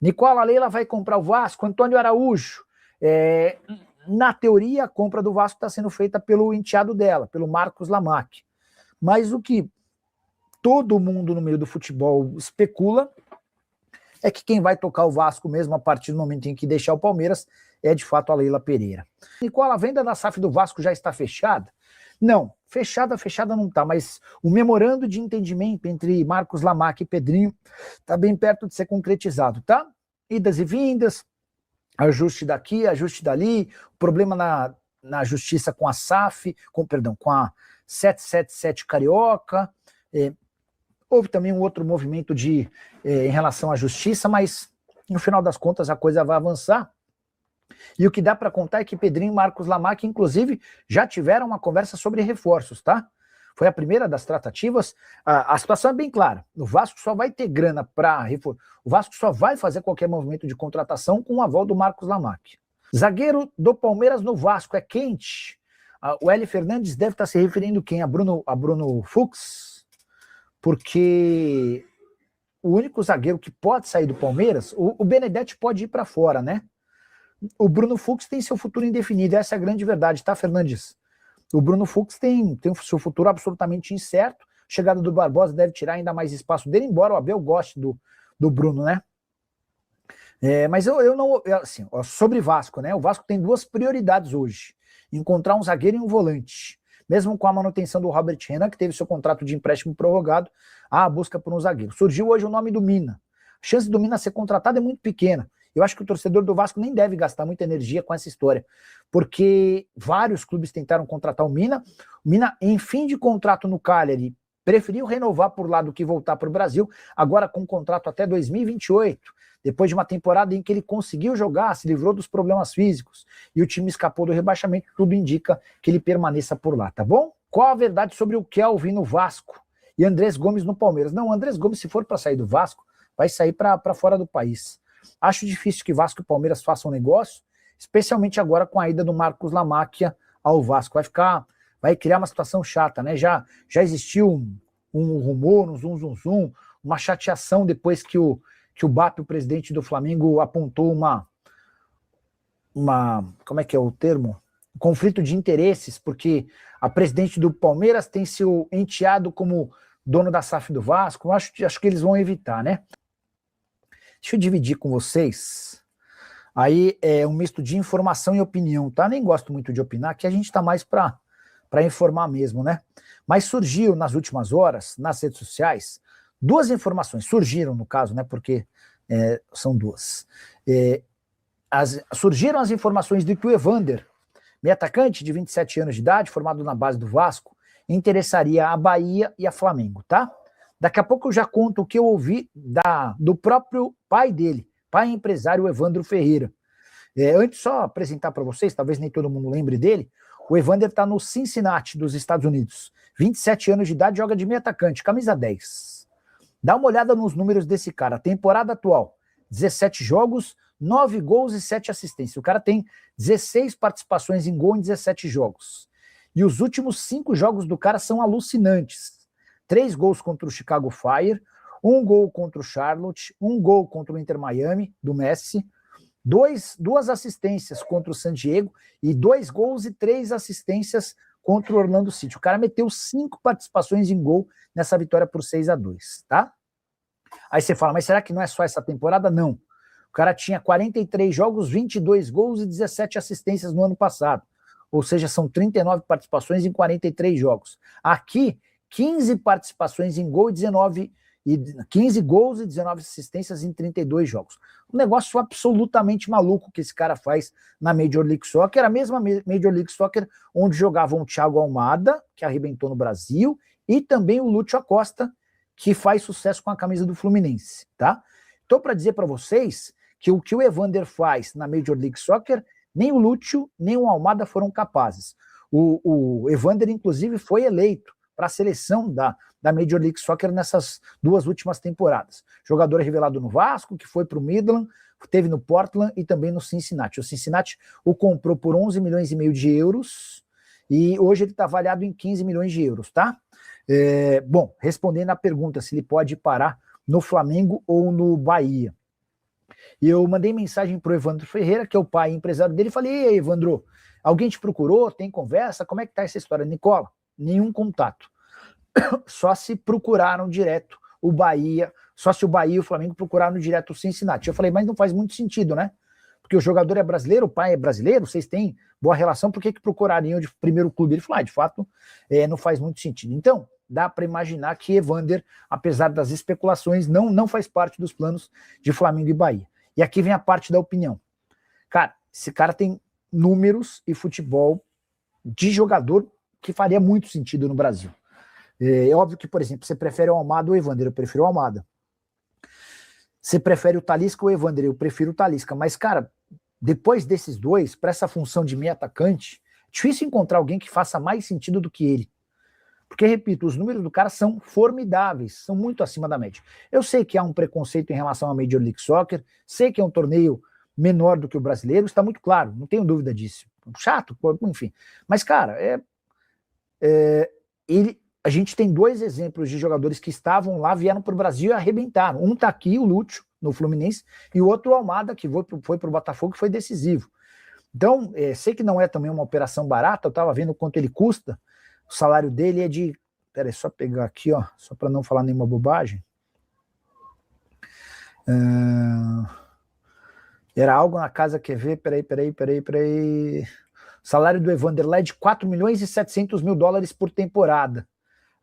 Nicola Leila vai comprar o Vasco, Antônio Araújo. Na teoria, a compra do Vasco está sendo feita pelo enteado dela, pelo Marcos Lamack. Mas o que todo mundo no meio do futebol especula é que quem vai tocar o Vasco mesmo a partir do momento em que deixar o Palmeiras é de fato a Leila Pereira. Nicola, a venda da SAF do Vasco já está fechada? Não, fechada não está, mas o memorando de entendimento entre Marcos Lamack e Pedrinho está bem perto de ser concretizado, tá? Idas e vindas, ajuste daqui, ajuste dali, problema na justiça com a SAF, com a 777 Carioca, houve também um outro movimento em relação à justiça, mas no final das contas a coisa vai avançar. E o que dá para contar é que Pedrinho e Marcos Lamack, inclusive, já tiveram uma conversa sobre reforços, tá? Foi a primeira das tratativas. A situação é bem clara. O Vasco só vai ter grana para reforço. O Vasco só vai fazer qualquer movimento de contratação com o aval do Marcos Lamack. Zagueiro do Palmeiras no Vasco é quente. O Hélio Fernandes deve estar se referindo quem? A Bruno Fux? Porque o único zagueiro que pode sair do Palmeiras, o Benedetti pode ir para fora, né? O Bruno Fux tem seu futuro indefinido, essa é a grande verdade, tá, Fernandes? O Bruno Fux tem seu futuro absolutamente incerto, a chegada do Barbosa deve tirar ainda mais espaço dele, embora o Abel goste do Bruno, né? Mas eu não, assim, sobre Vasco, né? O Vasco tem duas prioridades hoje, encontrar um zagueiro e um volante. Mesmo com a manutenção do Robert Renan, que teve seu contrato de empréstimo prorrogado, há a busca por um zagueiro. Surgiu hoje o nome do Mina. A chance do Mina ser contratado é muito pequena. Eu acho que o torcedor do Vasco nem deve gastar muita energia com essa história, porque vários clubes tentaram contratar o Mina. O Mina, em fim de contrato no Cagliari, preferiu renovar por lá do que voltar para o Brasil, agora com contrato até 2028, depois de uma temporada em que ele conseguiu jogar, se livrou dos problemas físicos, e o time escapou do rebaixamento, tudo indica que ele permaneça por lá, tá bom? Qual a verdade sobre o Kelvin no Vasco e Andrés Gomes no Palmeiras? Não, o Andrés Gomes, se for para sair do Vasco, vai sair para fora do país. Acho difícil que Vasco e Palmeiras façam negócio, especialmente agora com a ida do Marcos Lamack ao Vasco. Vai criar uma situação chata, né? Já existiu um rumor, um zum, uma chateação depois que o BAP, o presidente do Flamengo, apontou como é que é o termo? Conflito de interesses, porque a presidente do Palmeiras tem seu enteado como dono da SAF do Vasco. Acho que eles vão evitar, né? Deixa eu dividir com vocês. Aí é um misto de informação e opinião, tá? Nem gosto muito de opinar, que a gente tá mais para informar mesmo, né? Mas surgiu nas últimas horas, nas redes sociais, duas informações. Surgiram, no caso, né? Porque são duas. Surgiram as informações de que o Evander, meio atacante de 27 anos de idade, formado na base do Vasco, interessaria a Bahia e a Flamengo, tá? Daqui a pouco eu já conto o que eu ouvi do próprio pai dele, pai empresário Evandro Ferreira. Antes, só apresentar para vocês, talvez nem todo mundo lembre dele, o Evander está no Cincinnati, dos Estados Unidos. 27 anos de idade, joga de meio atacante, camisa 10. Dá uma olhada nos números desse cara. Temporada atual, 17 jogos, 9 gols e 7 assistências. O cara tem 16 participações em gol em 17 jogos. E os últimos 5 jogos do cara são alucinantes. 3 gols contra o Chicago Fire, 1 gol contra o Charlotte, 1 gol contra o Inter Miami, do Messi, 2 assistências contra o San Diego e 2 gols e 3 assistências contra o Orlando City. O cara meteu 5 participações em gol nessa vitória por 6-2, tá? Aí você fala, mas será que não é só essa temporada? Não. O cara tinha 43 jogos, 22 gols e 17 assistências no ano passado. Ou seja, são 39 participações em 43 jogos. Aqui, 15 participações em gol e 15 gols e 19 assistências em 32 jogos. Um negócio absolutamente maluco que esse cara faz na Major League Soccer, a mesma Major League Soccer onde jogavam o Thiago Almada, que arrebentou no Brasil, e também o Lúcio Acosta, que faz sucesso com a camisa do Fluminense, tá? Então, para dizer para vocês que o que o Evander faz na Major League Soccer, nem o Lúcio, nem o Almada foram capazes. O Evander, inclusive, foi eleito para a seleção da Major League Soccer nessas 2 últimas temporadas. Jogador revelado no Vasco, que foi para o Midland, teve no Portland e também no Cincinnati. O Cincinnati o comprou por 11 milhões e meio de euros e hoje ele está avaliado em 15 milhões de euros, tá? Bom, respondendo à pergunta se ele pode parar no Flamengo ou no Bahia. E eu mandei mensagem pro Evandro Ferreira, que é o pai e empresário dele, e falei: "E aí, Evandro, alguém te procurou? Tem conversa? Como é que tá essa história?" Nicola, nenhum contato. Só se procuraram direto o Bahia, só se o Bahia e o Flamengo procuraram direto o Cincinnati. Eu falei: "Mas não faz muito sentido, né? Porque o jogador é brasileiro, o pai é brasileiro, vocês têm boa relação, por que procurariam de primeiro clube?" Ele falou: "De fato, não faz muito sentido." Então, dá para imaginar que Evander, apesar das especulações, não faz parte dos planos de Flamengo e Bahia. E aqui vem a parte da opinião. Cara, esse cara tem números e futebol de jogador que faria muito sentido no Brasil. É óbvio que, por exemplo, você prefere o Almada ou o Evander, eu prefiro o Almada. Você prefere o Talisca ou o Evander, eu prefiro o Talisca. Mas, cara, depois desses dois, para essa função de meio atacante, é difícil encontrar alguém que faça mais sentido do que ele. Porque, repito, os números do cara são formidáveis, são muito acima da média. Eu sei que há um preconceito em relação à Major League Soccer, sei que é um torneio menor do que o brasileiro, está muito claro, não tenho dúvida disso. Chato, enfim. Mas, cara, a gente tem dois exemplos de jogadores que estavam lá, vieram para o Brasil e arrebentaram. Um está aqui, o Lúcio, no Fluminense, e o outro o Almada, que foi para o Botafogo, que foi decisivo. Então, sei que não é também uma operação barata, eu estava vendo quanto ele custa. O salário dele é de... Peraí, só pegar aqui, ó, só para não falar nenhuma bobagem. Era algo na casa, quer ver? Peraí. O salário do Evander lá é de 4 milhões e 700 mil dólares por temporada.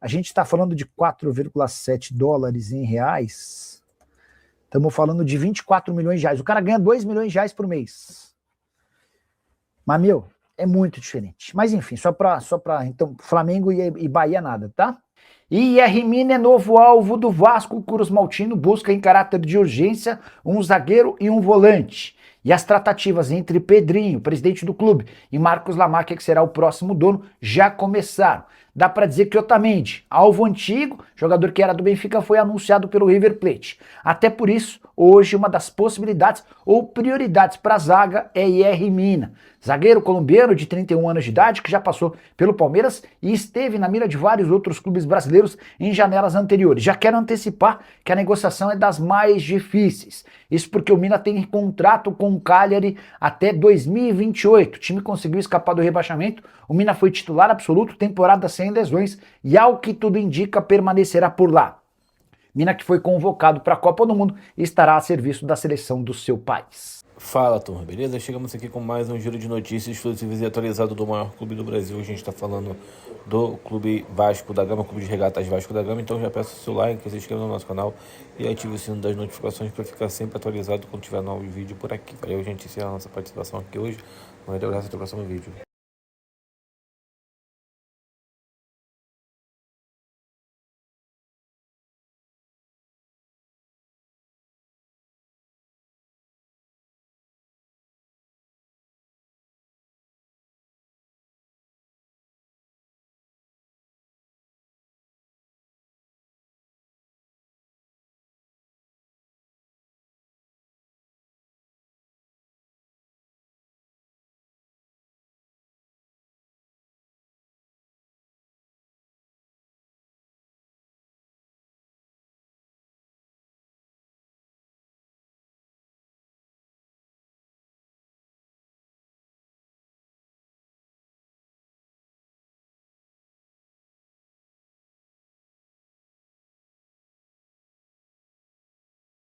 A gente está falando de 4,7 dólares em reais. Estamos falando de 24 milhões de reais. O cara ganha 2 milhões de reais por mês. Mas, meu, é muito diferente. Mas, enfim, só para então, Flamengo e Bahia nada, tá? E IR Mina é novo alvo do Vasco. Cruz Maltino busca em caráter de urgência um zagueiro e um volante. E as tratativas entre Pedrinho, presidente do clube, e Marcos Lamáquia, que será o próximo dono, já começaram. Dá para dizer que Otamendi, alvo antigo, jogador que era do Benfica, foi anunciado pelo River Plate. Até por isso, hoje uma das possibilidades ou prioridades para a zaga é IR Mina. Zagueiro colombiano de 31 anos de idade, que já passou pelo Palmeiras e esteve na mira de vários outros clubes brasileiros em janelas anteriores. Já quero antecipar que a negociação é das mais difíceis. Isso porque o Mina tem contrato com o Cagliari até 2028. O time conseguiu escapar do rebaixamento. O Mina foi titular absoluto, temporada sem lesões e, ao que tudo indica, permanecerá por lá. Mina, que foi convocado para a Copa do Mundo, estará a serviço da seleção do seu país. Fala, turma, beleza? Chegamos aqui com mais um giro de notícias exclusivas e atualizado do maior clube do Brasil. A gente está falando do Clube Vasco da Gama, Clube de Regatas Vasco da Gama. Então já peço o seu like, se inscreva no nosso canal e ative o sino das notificações para ficar sempre atualizado quando tiver novo vídeo por aqui. Valeu, gente, encerra a nossa participação aqui hoje. Um grande abraço e até o próximo vídeo.